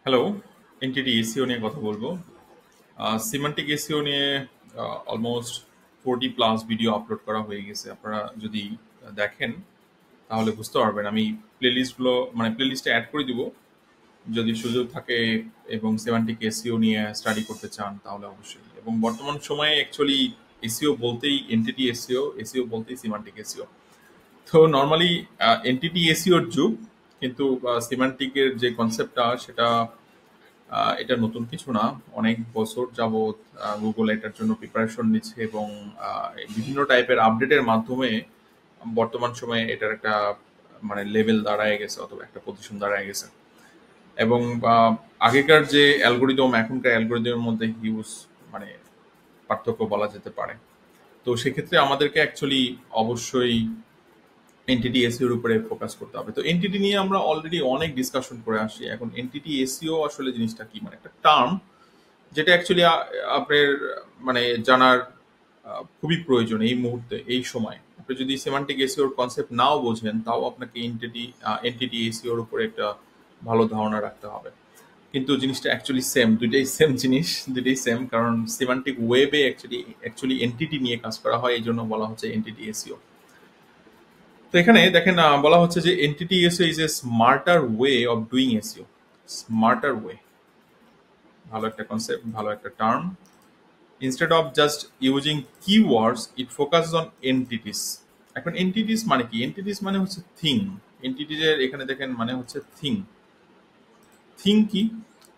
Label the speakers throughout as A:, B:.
A: Hello, entity SEO নিয়ে কথা বলবো। সিমান্টিক এসইও নিয়ে অলমোস্ট 40+ ভিডিও আপলোড করা হয়ে গেছে। আপনারা যদি দেখেন তাহলে বুঝতে পারবেন। আমি প্লেলিস্টগুলো মানে প্লেলিস্টে অ্যাড করে দিব যদি সুযোগ থাকে এবং সিমান্টিক এসইও নিয়ে স্টাডি করতে চান তাহলে অবশ্যই। এবং বর্তমান সময়ে অ্যাকচুয়ালি এসইও বলতেই এনটিটি এসইও, এসইও বলতেই সিমান্টিক এসইও। তো নর্মালি এনটিটি এসইওর যুগ, কিন্তু সিমান্টিকের যে কনসেপ্টটা সেটা এটা নতুন কিছু না। অনেক বছর যাবৎ গুগল এটার জন্য প্রিপারেশন নিচ্ছে এবং এই বিভিন্ন টাইপের আপডেটের মাধ্যমে বর্তমান সময়ে এটার একটা মানে লেভেল দাঁড়ায় গেছে অথবা একটা পজিশন দাঁড়ায় গেছে। এবং আগেকার যে অ্যালগোরিদম এখনকার অ্যালগোরিদমের মধ্যে হিউজ মানে পার্থক্য বলা যেতে পারে। তো সেক্ষেত্রে আমাদেরকে অ্যাকচুয়ালি অবশ্যই এনটিটি এসইও এর উপরে ফোকাস করতে হবে। তো এনটিটি নিয়ে আমরা অলরেডি অনেক ডিসকাশন করে আসছি। এখন এনটিটি এসইও আসলে জিনিসটা কি, মানে একটা টার্ম যেটা অ্যাকচুয়ালি আপনার মানে জানার খুবই প্রয়োজন এই মুহূর্তে এই সময়। আপনি যদি সেমান্টিক এসইওর কনসেপ্ট নাও বোঝেন তাও আপনাকে এনটিটি এসইওর উপরে একটা ভালো ধারণা রাখতে হবে। কিন্তু জিনিসটা অ্যাকচুয়ালি সেম, দুইটাই সেম জিনিস, দুইটাই সেম। কারণ সেমান্টিক ওয়েবে অ্যাকচুয়ালি এনটিটি নিয়ে কাজ করা হয়, এই জন্য বলা হচ্ছে এনটিটি এসইও। তো এখানে দেখেন বলা হচ্ছে যে entity SEO is a smarter way of doing SEO. Smarter way, ভালো একটা কনসেপ্ট, ভালো একটা term. Instead of just using keywords it focus on entities. এখন এন্টিটিস মানে কি? এন্টিটিস মানে হচ্ছে থিং। এন্টিটিজের এখানে দেখেন মানে হচ্ছে থিং। থিং কি?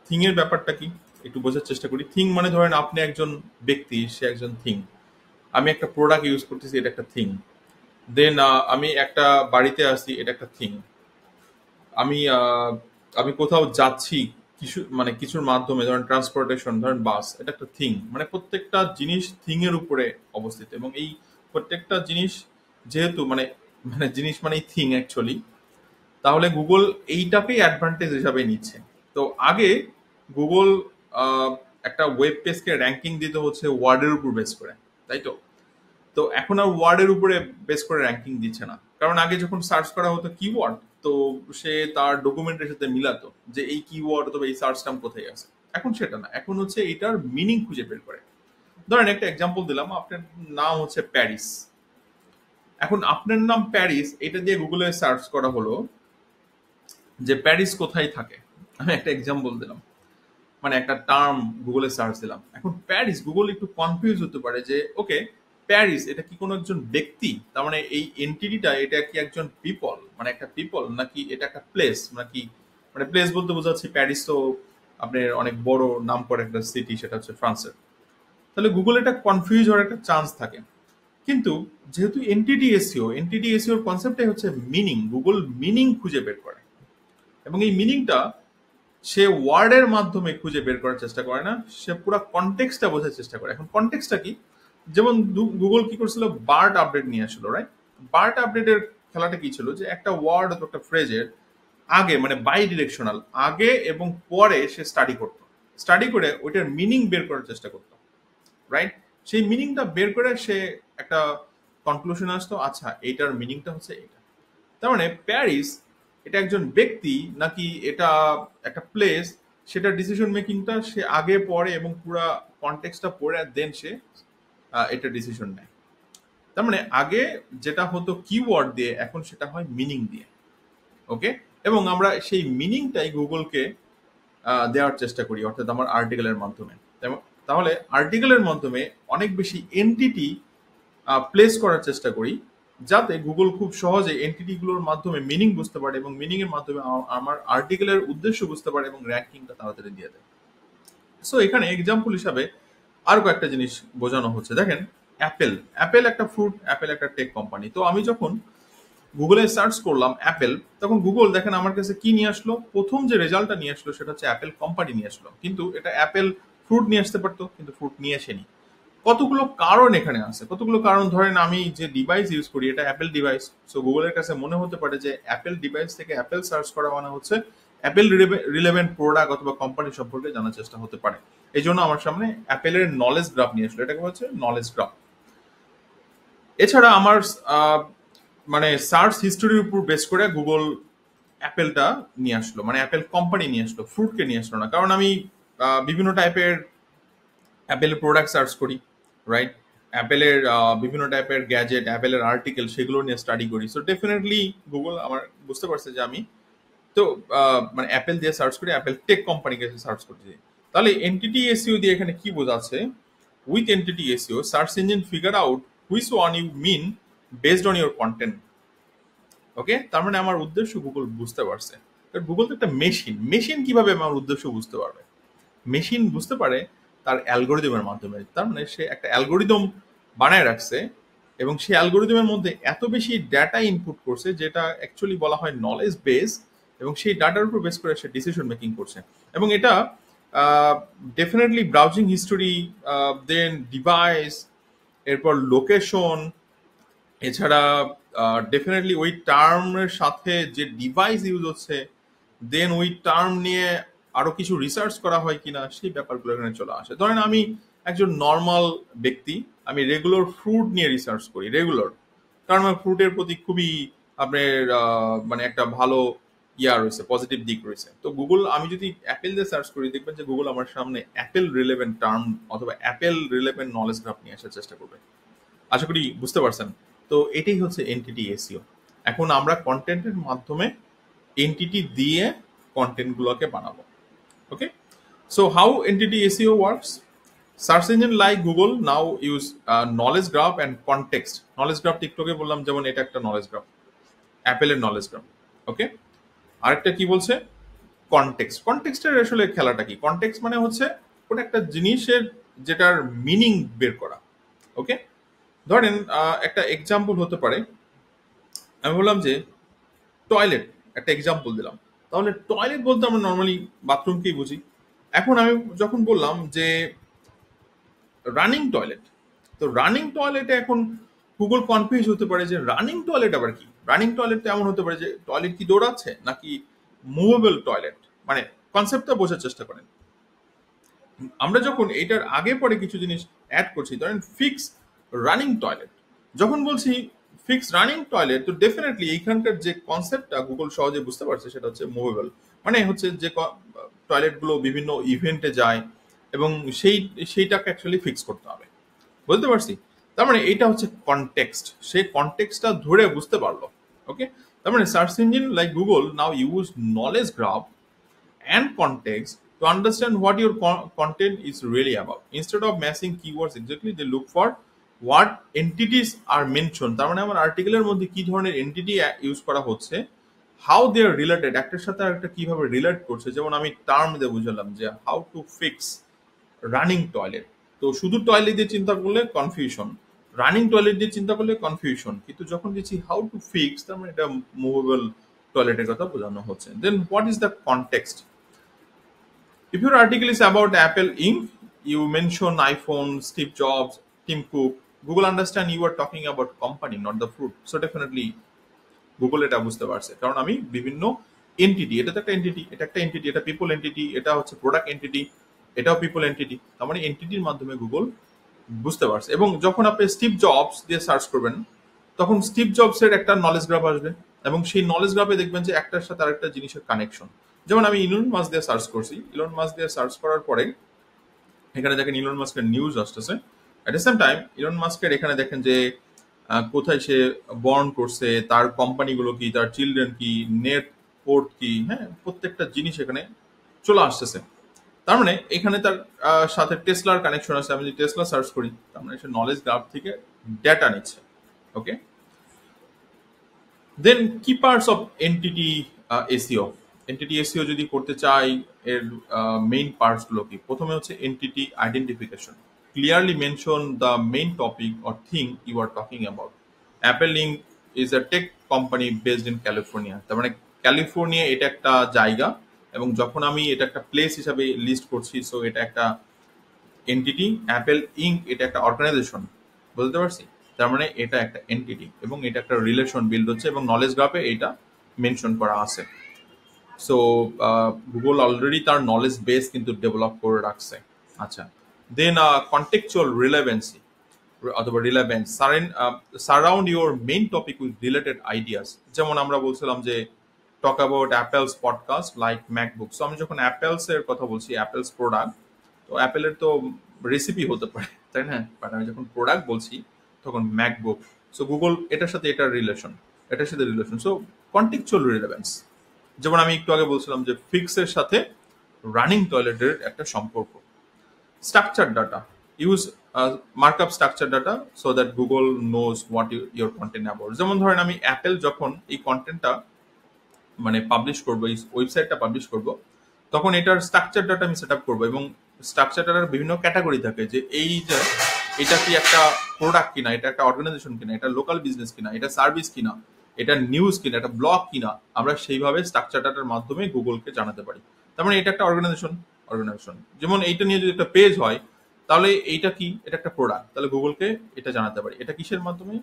A: থিং এর ব্যাপারটা কি একটু বোঝার চেষ্টা করি। থিং মানে ধরেন আপনি একজন ব্যক্তি, সে একজন থিং। আমি একটা প্রোডাক্ট ইউজ করতেছি, এটা একটা থিং। দেন আমি একটা বাড়িতে আসি, এটা একটা থিং। আমি আমি কোথাও যাচ্ছি কিছু মানে কিছুর মাধ্যমে, ধরেন ট্রান্সপোর্টেশন, ধরেন বাস, এটা একটা থিং। মানে প্রত্যেকটা জিনিস থিং এর উপরে অবস্থিত এবং এই প্রত্যেকটা জিনিস যেহেতু মানে মানে জিনিস মানেই থিং অ্যাকচুয়ালি, তাহলে গুগল এইটাকেই অ্যাডভান্টেজ হিসাবে নিচ্ছে। তো আগে গুগল একটা ওয়েব পেজকে র্যাঙ্কিং দিতে হচ্ছে ওয়ার্ডের উপর বেস করে, তাই তো? তো এখন আর ওয়ার্ডের উপরে বেস করে র্যাঙ্কিং দিচ্ছে না। কারণ আগে যখন সার্চ করা হতো কিওয়ার্ড, তো সে তার ডকুমেন্টের সাথে মিলাতো যে এই কিওয়ার্ড অথবা এই সার্চ টার্ম কোথায় আছে। এখন সেটা না, এখন হচ্ছে এটার মিনিং খুঁজে বের করে। ধরেন একটা এক্সাম্পল দিলাম, আপনার নাম হচ্ছে প্যারিস। এখন আপনার নাম প্যারিস, এটা দিয়ে গুগলে সার্চ করা হলো যে প্যারিস কোথায় থাকে। আমি একটা এক্সাম্পল দিলাম, মানে একটা টার্ম গুগলে সার্চ দিলাম। এখন প্যারিস, গুগল একটু কনফিউজ হতে পারে যে ওকে, প্যারিস এটা কি কোনো একজন ব্যক্তি, তার মানে এই এন্টিটিটা এটা কি একজন পিপল, মানে একটা পিপল, নাকি এটা একটা প্লেস, নাকি মানে প্লেস বলতে বোঝাচ্ছি প্যারিস তো আপনার অনেক বড় নাম করা একটা সিটি, সেটা হচ্ছে ফ্রান্সের। তাহলে গুগল এটা কনফিউজ হওয়ার একটা চান্স থাকে। কিন্তু যেহেতু এনটিটি এসইওর কনসেপ্টটাই হচ্ছে মিনিং, গুগল মিনিং খুঁজে বের করে এবং এই মিনিংটা সে ওয়ার্ডের মাধ্যমে খুঁজে বের করার চেষ্টা করে না, সে পুরো কনটেক্সটটা বোঝার চেষ্টা করে। এখন কনটেক্সটটা কি? যেমন গুগল কি করছিল, বার্ট আপডেট নিয়ে আসলো, রাইট? বার্ট আপডেটের খেলাটা কি ছিল যে একটা ওয়ার্ড অথবা একটা ফ্রেজের আগে মানে বাই ডিরেকশনাল আগে এবং পরে সে স্টাডি করতো। স্টাডি করে ওইটার মিনিং বের করার চেষ্টা করতো, রাইট? সেই মিনিংটা বের করে সে একটা কনক্লুশন আসতো, আচ্ছা এইটার মিনিংটা হচ্ছে এটা। তার মানে প্যারিস এটা একজন ব্যক্তি নাকি এটা একটা প্লেস, সেটা ডিসিশন মেকিংটা সে আগে পড়ে এবং পুরো কনটেক্সটটা পড়ে দেন সে এটা ডিসিশন নেয়। তার মানে আগে যেটা হতো কিওয়ার্ড দিয়ে, এখন সেটা হয় মিনিং দিয়ে। ওকে, এবং আমরা সেই মিনিংটাই গুগলকে দেওয়ার চেষ্টা করি, অর্থাৎ আমার আর্টিকেলের মাধ্যমে। তাহলে আর্টিকেলের মাধ্যমে অনেক বেশি এনটিটি প্লেস করার চেষ্টা করি, যাতে গুগল খুব সহজে এনটিটি গুলোর মাধ্যমে মিনিং বুঝতে পারে এবং মিনিং এর মাধ্যমে আমার আর্টিকেলের উদ্দেশ্য বুঝতে পারে এবং র্যাঙ্কিংটা তাড়াতাড়ি দিয়ে দেয়। সো এখানে এক্সাম্পল হিসাবে আরো কয়েকটা জিনিস বোঝানো হচ্ছে। দেখেন অ্যাপেল, অ্যাপেল একটা ফ্রুট, অ্যাপেল একটা টেক কোম্পানি। তো আমি যখন গুগলে সার্চ করলাম অ্যাপেল, তখন গুগল দেখেন আমার কাছে কি নিয়ে আসলো, প্রথম যে রেজাল্টটা নিয়ে আসলো সেটা হচ্ছে অ্যাপেল কোম্পানি নিয়ে আসলো। কিন্তু এটা অ্যাপেল ফ্রুট নিয়ে আসতে পারতো, কিন্তু ফ্রুট নিয়ে আসেনি। কতগুলো কারণ এখানে আছে, কতগুলো কারণ। ধরেন আমি যে ডিভাইস ইউজ করি এটা অ্যাপেল ডিভাইস, সো গুগলের কাছে মনে হতে পারে যে অ্যাপেল ডিভাইস থেকে অ্যাপেল সার্চ করা মানে হচ্ছে অ্যাপেল রিলেভেন্ট প্রোডাক্ট অথবা কোম্পানি সম্পর্কে জানার চেষ্টা হতে পারে। এই জন্য আমার সামনে অ্যাপেলের নলেজ গ্রাফ নিয়ে আসলো, এটাকে হচ্ছে নলেজ গ্রাফ। এছাড়া আমার মানে সার্চ হিস্টোরির উপর বেস করে গুগল অ্যাপেলটা নিয়ে আসলো, মানে অ্যাপেল কোম্পানি নিয়ে আসলো, ফ্রুটকে নিয়ে আসলো না। কারণ আমি বিভিন্ন টাইপের অ্যাপেলের প্রোডাক্ট সার্চ করি, রাইট? অ্যাপেলের বিভিন্ন টাইপের গ্যাজেট, অ্যাপেলের আর্টিকেল, সেগুলো নিয়ে স্টাডি করি। সো ডেফিনেটলি গুগল আমার বুঝতে পারছে যে আমি তো মানে অ্যাপেল দিয়ে সার্চ করি, অ্যাপেল টেক কোম্পানিকে সার্চ করছি। তাহলে এনটিটি এসইও দিয়ে এখানে কি বোঝাচ্ছে? With entity SEO search engine figure out which one you mean based on your content. Okay, তার মানে আমার উদ্দেশ্য গুগল বুঝতে পারছে। গুগল তো একটা মেশিন, মেশিন কিভাবে আমার উদ্দেশ্য বুঝতে পারবে? মেশিন বুঝতে পারে তার অ্যালগোরিদমের মাধ্যমে। তার মানে সে একটা অ্যালগোরিদম বানায় রাখছে এবং সেই অ্যালগোরিদমের মধ্যে এত বেশি ডেটা ইনপুট করছে যেটা অ্যাকচুয়ালি বলা হয় নলেজ বেস, এবং সেই ডাটার উপর বেস করে সে ডিসিশন মেকিং করছে। এবং এটা ডেফিনেটলি ব্রাউজিং হিস্টোরি, দেন ডিভাইস, এরপর লোকেশন, এছাড়া ডেফিনেটলি ওই টার্মের সাথে যে ডিভাইস ইউজ হচ্ছে, দেন ওই টার্ম নিয়ে আরো কিছু রিসার্চ করা হয় কিনা, সেই ব্যাপারগুলো এখানে চলে আসে। ধরেন আমি একজন নর্মাল ব্যক্তি, আমি রেগুলার ফ্রুট নিয়ে রিসার্চ করি, রেগুলার, কারণ আমার ফ্রুটের প্রতি খুবই আপনার মানে একটা ভালো ইয়া রয়েছে, পজিটিভ দিক রয়েছে। তো গুগল, আমি যদি অ্যাপেল দিয়ে সার্চ করি, দেখবেন যে গুগল আমার সামনে অ্যাপেল রিলেভেন্ট টার্ম অথবা অ্যাপেল রিলেভেন্ট নলেজ গ্রাফ নিয়ে আসার চেষ্টা করবে। আশা করি বুঝতে পারছেন। তো এটাই হচ্ছে এনটিটি এসইও। এখন আমরা কন্টেন্টের মাধ্যমে এনটিটি দিয়ে কন্টেন্টগুলোকে বানাবো। Okay, so how entity SEO works? Search engine like Google now use knowledge graph and context. Knowledge graph টিকটকে বললাম, যেমন এটা একটা নলেজ গ্রাফ, অ্যাপেলের নলেজ গ্রাফ। ওকে, আরেকটা কি বলছে? কনটেক্সট। কনটেক্সটের আসলে খেলাটা কি? কনটেক্সট মানে হচ্ছে কোন একটা জিনিসের যেটার মিনিং বের করা। ওকে, ধরেন একটা এক্সাম্পল হতে পারে, আমি বললাম যে টয়লেট, একটা এক্সাম্পল দিলাম। তাহলে টয়লেট বলতে আমরা নর্মালি বাথরুমকেই বুঝি। এখন আমি যখন বললাম যে রানিং টয়লেট, তো রানিং টয়লেটে এখন গুগল কনফিউজ হতে পারে যে রানিং টয়লেট আবার কি। রানিং টয়লেট এমন হতে পারে যে টয়লেট কি দৌড়াচ্ছে নাকি মুভেবল টয়লেট, মানে কনসেপ্টটা বোঝার চেষ্টা করেন। আমরা যখন এটার আগে পরে কিছু জিনিস অ্যাড করছি, ধরেন ফিক্স রানিং টয়লেট, যখন বলছি ফিক্স রানিং টয়লেট, তো ডেফিনেটলি এইখানকার যে কনসেপ্টটা গুগল সহজে বুঝতে পারছে সেটা হচ্ছে মুভেবল, মানে হচ্ছে যে টয়লেটগুলো বিভিন্ন ইভেন্টে যায় এবং সেইটাকে অ্যাকচুয়ালি ফিক্স করতে হবে। বুঝতে পারছি? তার মানে এটা হচ্ছে কনটেক্সট, সেই কনটেক্সটটা ধরে বুঝতে পারলো। ওকে, তার মানে search engine like Google now use knowledge graph and context to understand what your content is really about. Instead of matching keywords exactly, they look for what entities are mentioned. তার মানে আমার আর্টিকেলের মধ্যে কি ধরনের এন্টিটি ইউজ করা হচ্ছে, how they R related, একটার সাথে আরেকটা কিভাবে রিলেট করছে। যেমন আমি টার্ম দিয়ে বুঝালাম যে how to fix running toilet, তো শুধু টয়লেট দিয়ে চিন্তা করলে কনফিউশন, রানিং টয়লেট দিয়ে চিন্তা করলে কনফিউশন, কিন্তু যখন দিচ্ছি হাউ টু ফিক্স, তার মানে এটা মুভেবল টয়লেটের কথা বোঝানো হচ্ছে। Then what is the context? If your article is about Apple Inc., you mention iPhone, Steve Jobs, Tim Cook, Google understand you are talking about company, not the fruit. So definitely Google এটা বুঝতে পারছে, কারণ আমি বিভিন্ন entity, এটা তো একটা entity, এটা একটা এন্টিটি, এটা পিপল এন্টিটি, এটা হচ্ছে প্রোডাক্ট এন্টিটি, এটাও পিপল এন্টিটি। তার মানে এন্টিটির মাধ্যমে গুগল বুঝতে পারছে। এবং যখন আপনি স্টিভ জবস দিয়ে সার্চ করবেন, তখন স্টিভ জবস এর একটা নলেজ গ্রাফ আসবে এবং সেই নলেজ গ্রাফে দেখবেন যে একটার সাথে আরেকটা জিনিসের কানেকশন। যেমন আমি ইলন মাস্ক দিয়ে সার্চ করছি, ইলন মাস্ক দিয়ে সার্চ করার পরে এখানে দেখেন ইলন মাস্কের নিউজ আসতেছে। At the same time Elon মাস্কের এখানে দেখেন যে কোথায় সে বর্ন করছে, তার কোম্পানিগুলো কি, তার চিলড্রেন কি, নেট পোর্ট কি, হ্যাঁ, প্রত্যেকটা জিনিস এখানে চলে আসতেছে। তার মানে এখানে তার সাথে টেসলার কানেকশন আছে। আমি যদি টেসলা সার্চ করি, তার মানে সে নলেজ গ্রাফ থেকে ডেটা নিচ্ছে। ওকে, দেন কি parts of entity SEO? Entity SEO যদি করতে চাই, এর মেইন পার্টস গুলো কি? প্রথমে হচ্ছে entity identification, clearly mention the main topic or thing you are talking about. Apple Inc is a tech company based in California, তার মানে ক্যালিফোর্নিয়া এটা একটা জায়গা, এবং যখন আমি এটা একটা প্লেস হিসাবে লিস্ট করছি, সো এটা একটা এনটিটি। অ্যাপেল ইনক এটা একটা অর্গানাইজেশন, বুঝতে পারছি? তার মানে এটা একটা এনটিটি এবং এটা একটা রিলেশন বিল্ড হচ্ছে এবং নলেজ গ্রাফে এটা মেনশন করা আছে। সো গুগল অলরেডি তার নলেজ বেস কিন্তু ডেভেলপ করে রাখছে। আচ্ছা, দেন কন্টেক্সচুয়াল রিলেভেন্সি অথবা relevance, surround your main topic with related ideas. যেমন আমরা বলছিলাম যে talk about Apple's podcast like MacBook. So আমি যখন অ্যাপেলস এর কথা বলছি, অ্যাপেলস প্রোডাক্ট, তো অ্যাপেলের তো রেসিপি হতে পারে, তাই না? বাট আমি যখন প্রোডাক্ট বলছি তখন ম্যাকবুক। সো গুগল এটার সাথে এটার রিলেশন, এটার সাথে রিলেশন। সো কন্টেক্সচুয়াল রিলেভেন্স, যেমন আমি একটু আগে বলছিলাম যে ফিক্সের সাথে রানিং টয়লেটের একটা সম্পর্ক। Structured data. Use markup structured data so that Google knows what your content about. যেমন ধরেন আমি অ্যাপেল যখন এই কন্টেন্টটা মানে পাবলিশ করবো, এই ওয়েবসাইটটা পাবলিশ করব, তখন এটার স্ট্রাকচার ডাটা আমি সেট আপ করবো। এবং স্ট্রাকচার ডাটার বিভিন্ন ক্যাটাগরি থাকে, যে এই যে এটা কি একটা প্রোডাক্ট কিনা, এটা একটা অর্গানাইজেশন কিনা, এটা লোকাল বিজনেস কিনা, এটা সার্ভিস কিনা, এটা নিউজ কিনা, এটা ব্লগ কিনা, আমরা সেইভাবে স্ট্রাকচার ডাটার মাধ্যমে গুগলকে জানাতে পারি। তার মানে এটা একটা অর্গানাইজেশন। যেমন এইটা নিয়ে যদি একটা পেজ হয়, তাহলে এইটা কি, এটা একটা প্রোডাক্ট, তাহলে গুগলকে এটা জানাতে পারি। এটা কিসের মাধ্যমে?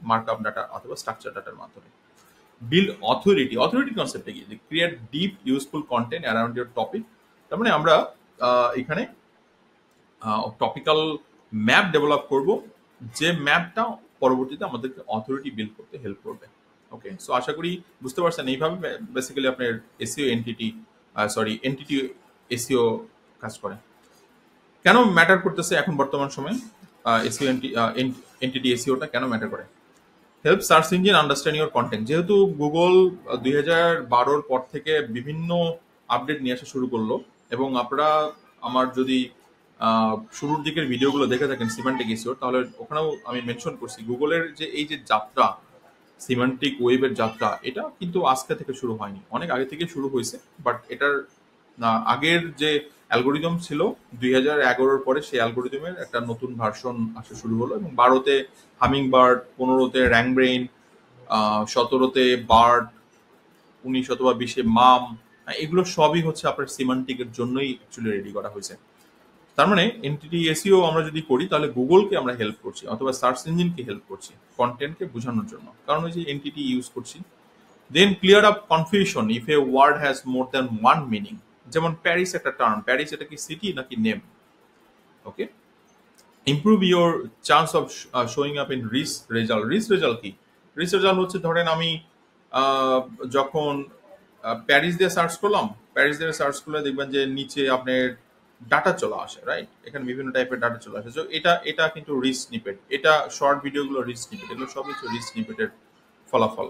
A: মার্কআপ ডাটা অথবা স্ট্রাকচার ডাটার মাধ্যমে। বিল্ড অথরিটি কনসেপ্টে কি, create deep useful content around your topic. তার মানে আমরা এখানে টপিক্যাল ম্যাপ ডেভেলপ করব, যে ম্যাপটা পরবর্তীতে আমাদেরকে অথরিটি বিল্ড করতে হেল্প করবে। ওকে, সো আশা করি বুঝতে পারছেন। এইভাবে বেসিক্যালি আপনার এসইও এনটিটি এসইও কাজ করে। কেন ম্যাটার করতেছে এখন বর্তমান সময়ে এসইও এনটিটি এসইওটা কেন ম্যাটার করে? Help search engine understand your content. যেহেতু গুগল 2012 পর থেকে বিভিন্ন আপডেট নিয়ে আসা শুরু করলো, এবং আপনারা আমার যদি শুরুর দিকের ভিডিওগুলো দেখে থাকেন সিমান্টিক এসইও, তাহলে ওখানেও আমি মেনশন করছি গুগলের যে এই যে যাত্রা, সিমান্টিক ওয়েবের যাত্রা, এটা কিন্তু আজকে থেকে শুরু হয়নি, অনেক আগে থেকে শুরু হয়েছে। বাট এটার আগের যে অ্যালগোরিদম ছিল 2011 পরে, সেই অ্যালগোরিদমের একটা নতুন ভার্সন আসা শুরু হলো, এবং 12তে হামিং বার্ড, 15তে র্যাঙ্ক ব্রেইন, 17তে বার্ড, 19 অথবা 20-এ মাম, এগুলো সবই হচ্ছে আপনার সিমান্টিকের জন্যই অ্যাকচুয়ালি রেডি করা হয়েছে। তার মানে এনটিটি এসইও আমরা যদি করি, তাহলে গুগলকে আমরা হেল্প করছি অথবা সার্চ ইঞ্জিনকে হেল্প করছি কন্টেন্টকে বোঝানোর জন্য, কারণ ওই যে এনটিটি ইউজ করছি। Then clear up confusion if a word has more than one meaning. যেমন প্যারিস একটা টার্ম, প্যারিস এটা কি সিটি নাকি name? Okay, improve your chance of showing up in result. Result কি? রেজাল্ট হচ্ছে ধরেন আমি যখন প্যারিস দিয়ে সার্চ করলাম, প্যারিস দিয়ে সার্চ করলে দেখবেন যে নিচে আপনার ডাটা চলে আসে, রাইট? এখানে বিভিন্ন টাইপের ডাটা চলে আসে। তো এটা কিন্তু রিচ স্নিপেট, এটা শর্ট ভিডিওগুলো রিচ স্নিপেট, এগুলো সব কিছু রিচ স্নিপেটের ফলাফল।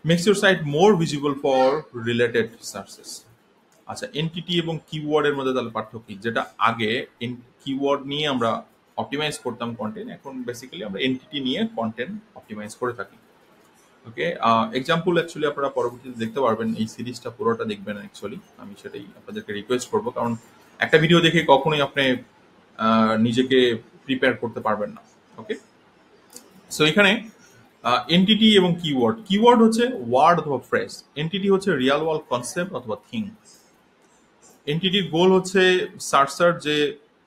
A: Makes your site more visible for related searches. আচ্ছা, এনটিটি এবং কিওয়ার্ডের মধ্যে তাহলে পার্থক্য কি? যেটা আগে কিওয়ার্ড নিয়ে আমরা অপটিমাইজ করতাম কন্টেন্ট, এখন বেসিক্যালি আমরা এনটিটি নিয়ে কন্টেন্ট অপটিমাইজ করে থাকি। ওকে, এক্সাম্পল অ্যাকচুয়ালি আপনারা পরবর্তীতে দেখতে পারবেন, এই সিরিজটা পুরোটা দেখবেন অ্যাকচুয়ালি, আমি সেটাই আপনাদেরকে রিকোয়েস্ট করবো, কারণ একটা ভিডিও দেখে কখনোই আপনি নিজেকে প্রিপেয়ার করতে পারবেন না। ওকে, সো এখানে এনটিটি এবং কিওয়ার্ড। কিওয়ার্ড হচ্ছে ওয়ার্ড অথবা ফ্রেজ, এনটিটি হচ্ছে রিয়াল ওয়ার্ল্ড কনসেপ্ট অথবা থিং। এনটিটির গোল হচ্ছে সার্চার যে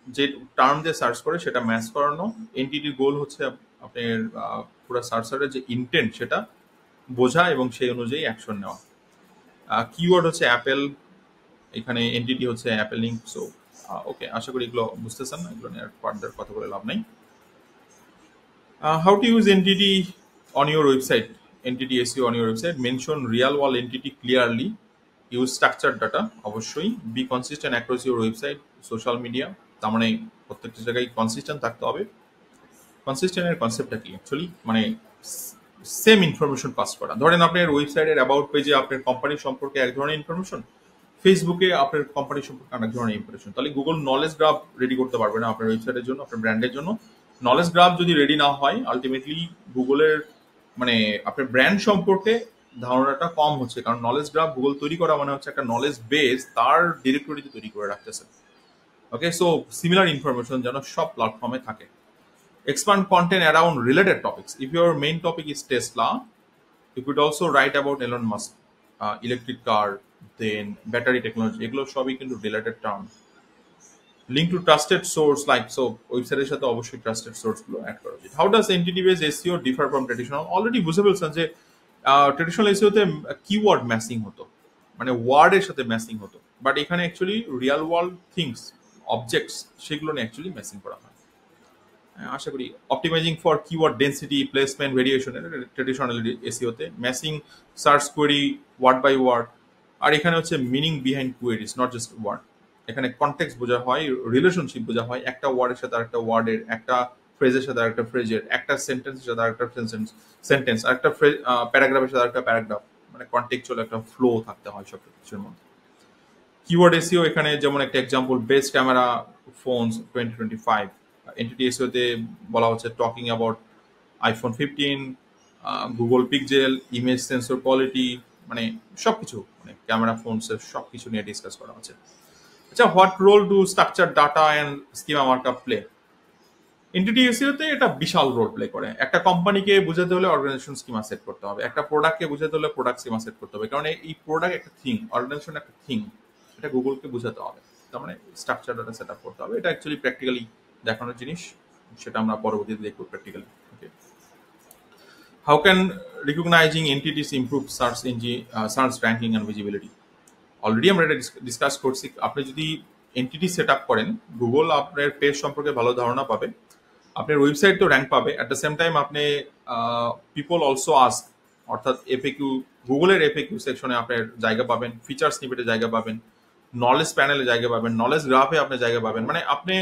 A: যে টার্ম দিয়ে সার্চ করে সেটা ম্যাচ করানো। এনটিটির গোল হচ্ছে আপনার পুরো সার্চারের যে ইন্টেন্ট সেটা বোঝা এবং সেই অনুযায়ী অ্যাকশন নেওয়া। কিওয়ার্ড হচ্ছে অ্যাপেল, এখানে এনটিটি হচ্ছে অ্যাপেল লিঙ্ক। সো ওকে, আশা করি এগুলো বুঝতেছেন না, এগুলো নিয়ে আর ফার্দার কথা বলে লাভ নাই। How to use entity on your website, entity SEO on your website. Mention real world entity clearly. Use structure data, অবশ্যই। Be consistent across your website, social media. তার মানে প্রত্যেকটা জায়গায় কনসিস্টেন্ট থাকতে হবে। কনসিস্টেন্টের কনসেপ্টটা কি অ্যাকচুয়ালি? মানে সেম ইনফরমেশন পাস করা। ধরেন আপনার ওয়েবসাইটের অ্যাবাউট পেজে আপনার কোম্পানির সম্পর্কে এক ধরনের ইনফরমেশন, ফেসবুকে আপনার কোম্পানির সম্পর্কে অনেক ধরনের ইনফরমেশন, তাহলে গুগল নলেজ গ্রাফ রেডি করতে পারবে না আপনার ওয়েবসাইটের জন্য, আপনার ব্র্যান্ডের জন্য। নলেজ গ্রাফ যদি রেডি না হয়, আলটিমেটলি গুগলের মানে আপনার ব্র্যান্ড সম্পর্কে ধারণাটা কম হচ্ছে, কারণ নলেজ গ্রাফ গুগল তৈরি করা মানে হচ্ছে একটা নলেজ বেস তার ডিরেক্টরিতে তৈরি করে রাখতেছে। ওকে, সো সিমিলার ইনফরমেশন যেন সব প্ল্যাটফর্মে থাকে। Expand content around related topics. If your main topic is Tesla, you could also write about Elon Musk, electric car, then battery technology. এগুলো সবই কিন্তু related term. Link to trusted source, like so ওয়েবসাইটের সাথে অবশ্যই trusted source গুলো add করা উচিত। How does entity based SEO differ from traditional? Already বুঝে ফেলছেন যে ট্রেডিশনাল এসইওতে কিওয়ার্ড ম্যাচিং হতো, মানে ওয়ার্ডের সাথে ম্যাচিং হতো, বাট এখানে actually real world things, objects, সেগুলো নিয়ে অ্যাকচুয়ালি ম্যাচিং করা হয়। আশা করি optimising for keyword density placement variation traditional এসইওতে matching search query word by word আর এখানে হচ্ছে meaning behind queries not just word এখানে কনটেক্সট বোঝা হয় রিলেশনশিপ বোঝা হয় একটা ওয়ার্ডের সাথে আরেকটা ওয়ার্ডের একটা ফ্রেজের সাথে আরেকটা ফ্রেজের একটা সেন্টেন্সের সাথে আরেকটা সেন্টেন্স আরেকটা প্যারাগ্রাফের সাথে আরেকটা প্যারাগ্রাফ মানে কনটেক্সচুয়াল একটা ফ্লো থাকতে হয় সব কিছুর মধ্যে কিওয়ার্ড এসইও এখানে যেমন একটা example best camera phones 2025 entity এসইওতে বলা হচ্ছে talking about iPhone 15 Google Pixel image sensor quality মানে সবকিছু মানে ক্যামেরা ফোনসের সবকিছু নিয়ে ডিসকাস করা হচ্ছে আচ্ছা what role do structure data and schema markup play entity এসইওতে এটা বিশাল রোল প্লে করে একটা কোম্পানিকে বোঝাতে হলে অর্গানাইজেশন স্কিমা সেট করতে হবে একটা প্রোডাক্টকে বোঝাতে হলে প্রোডাক্ট স্কিমা সেট করতে হবে কারণ এই প্রোডাক্ট একটা থিং অর্গানাইজেশন একটা থিং এটা গুগলকে বোঝাতে হবে তার মানে স্ট্রাকচার ডাটা সেট আপ করতে হবে এটা অ্যাকচুয়ালি প্র্যাকটিক্যালি দেখানোর জিনিস সেটা আমরা পরবর্তীতে দেখবো practically okay how can recognising entities improve search engine search ranking and visibility already আমরা এটা ডিসকাস করছি আপনি যদি এন্টিটি সেট আপ করেন গুগল আপনার পেজ সম্পর্কে ভালো ধারণা পাবে আপনার ওয়েবসাইট তো র্যাঙ্ক পাবে অ্যাট দ্য সেম টাইম আপনি পিপল অলসো আস্ক অর্থাৎ এফএকিউ গুগলের এফএকিউ সেকশনে আপনার জায়গা পাবেন ফিচার স্নিপেটে জায়গা পাবেন নলেজ প্যানেলে জায়গা পাবেন নলেজ গ্রাফে আপনি জায়গা পাবেন মানে আপনি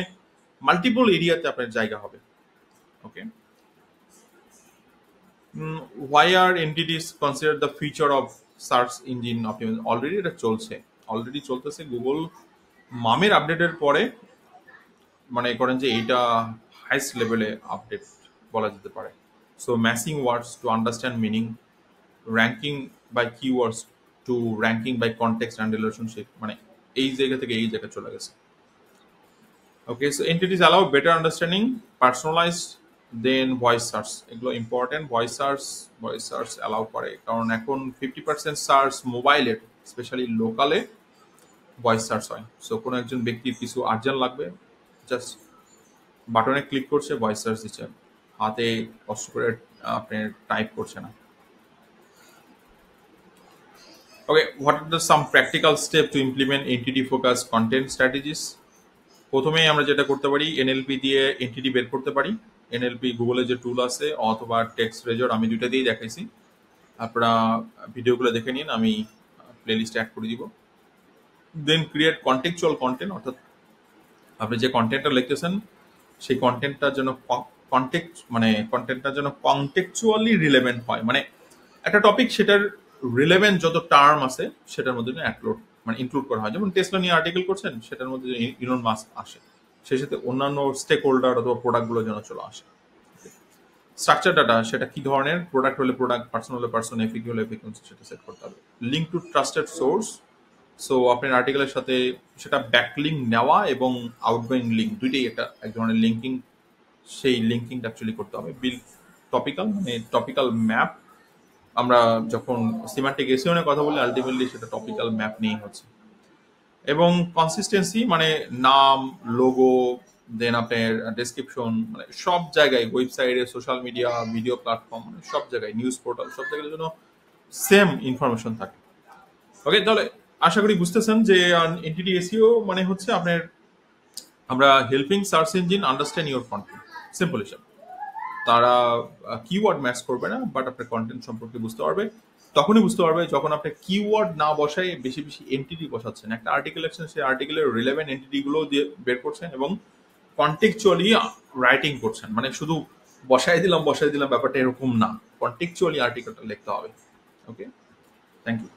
A: মাল্টিপল এরিয়াতে আপনার জায়গা হবে ওকে why are entities considered the feature of search engine optimization already এটা চলতেছে গুগল মামের আপডেটের পরে মানে করেন যে এইটা হাইস্ট লেভেলে আপডেট বলা যেতে পারে so matching words to understand meaning ranking by keywords to ranking by context and relationship মানে এই জায়গা থেকে এই জায়গায় চলে গেছে okay so entities allow better understanding personalised then voice search এগুলো ইম্পর্টেন্ট ভয়েস সার্চ অ্যালাউ করে কারণ এখন 50% সার্চ মোবাইলের স্পেশালি লোকালে ভয়েস সার্চ হয় সো কোনো একজন ব্যক্তির কিছু আর্জেন্ট লাগবে জাস্ট বাটনে ক্লিক করছে ভয়েস সার্চ দিচ্ছে হাতে কষ্ট করে আপনি টাইপ করছে না okay what are the some practical step to implement entity focus content strategies প্রথমেই আমরা যেটা করতে পারি এনএলপি দিয়ে এন্টিটি বের করতে পারি এনএলপি গুগলের যে টুল আছে অথবা টেক্সট রেজর আমি দুইটা দিয়েই দেখাইছি আপনারা ভিডিওগুলো দেখে নিন আমি প্লেলিস্টে অ্যাড করে দিব দেন ক্রিয়েট কন্টেক্সচুয়াল কন্টেন্ট অর্থাৎ আপনি যে কন্টেন্টটা লিখতেছেন সেই কন্টেন্টটার জন্য কন্টেন্টটার জন্য কন্টেক্সচুয়ালি রিলেভেন্ট হয় মানে একটা টপিক সেটার রিলেভেন্ট যত টার্ম আছে সেটার মধ্যে ইনক্লুড করা হয় যেমন টেসলা নিয়ে আর্টিকেল করছেন সেটার মধ্যে ইলন মাস্ক আসে সেই সাথে অন্যান্য স্টেক হোল্ডার অথবা প্রোডাক্টগুলো যেন চলে আসে স্ট্রাকচার ডাটা সেটা কি ধরনের প্রোডাক্ট হলে প্রোডাক্ট পার্সন হলে পার্সন এফিকিউ হলে এফিকিউ সেটা সেট করতে হবে link to trusted source so আপনার আর্টিকেলের সাথে সেটা ব্যাকলিঙ্ক নেওয়া এবং আউটগোয়িং লিঙ্ক দুইটাই এক ধরনের লিঙ্কিং সেই লিঙ্কিংটা অ্যাকচুয়ালি করতে হবে বিল টপিক্যাল ম্যাপ আমরা যখন সিম্যান্টিক এসইও নিয়ে কথা বলি আলটিমেটলি সেটা টপিক্যাল ম্যাপ নিয়েই হচ্ছে এবং কনসিস্টেন্সি মানে নাম লোগো দেন আপনার ডেসক্রিপশন মানে সব জায়গায় ওয়েবসাইটে সোশ্যাল মিডিয়া ভিডিও প্ল্যাটফর্ম মানে সব জায়গায় নিউজ পোর্টাল সব জায়গায় যেন সেম ইনফরমেশন থাকে ওকে তাহলে আশা করি বুঝতেছেন যে এনটিটি এসইও মানে হচ্ছে আপনার আমরা helping search engine understand your content simple হিসাব তারা কিওয়ার্ড ম্যাচ করবে না বাট আপনার কন্টেন্ট সম্পর্কে বুঝতে পারবে তখনই বুঝতে পারবে যখন আপনি কিওয়ার্ড না বসায় বেশি বেশি এন্টিটি বসাচ্ছেন একটা আর্টিকেল লিখছেন সেই আর্টিকেলের রিলেভেন্ট এন্টিটিগুলো দিয়ে বের করছেন এবং কন্টেক্সচুয়ালি রাইটিং করছেন মানে শুধু বসাই দিলাম ব্যাপারটা এরকম না কন্টেক্সচুয়ালি আর্টিকেলটা লিখতে হবে ওকে থ্যাংক ইউ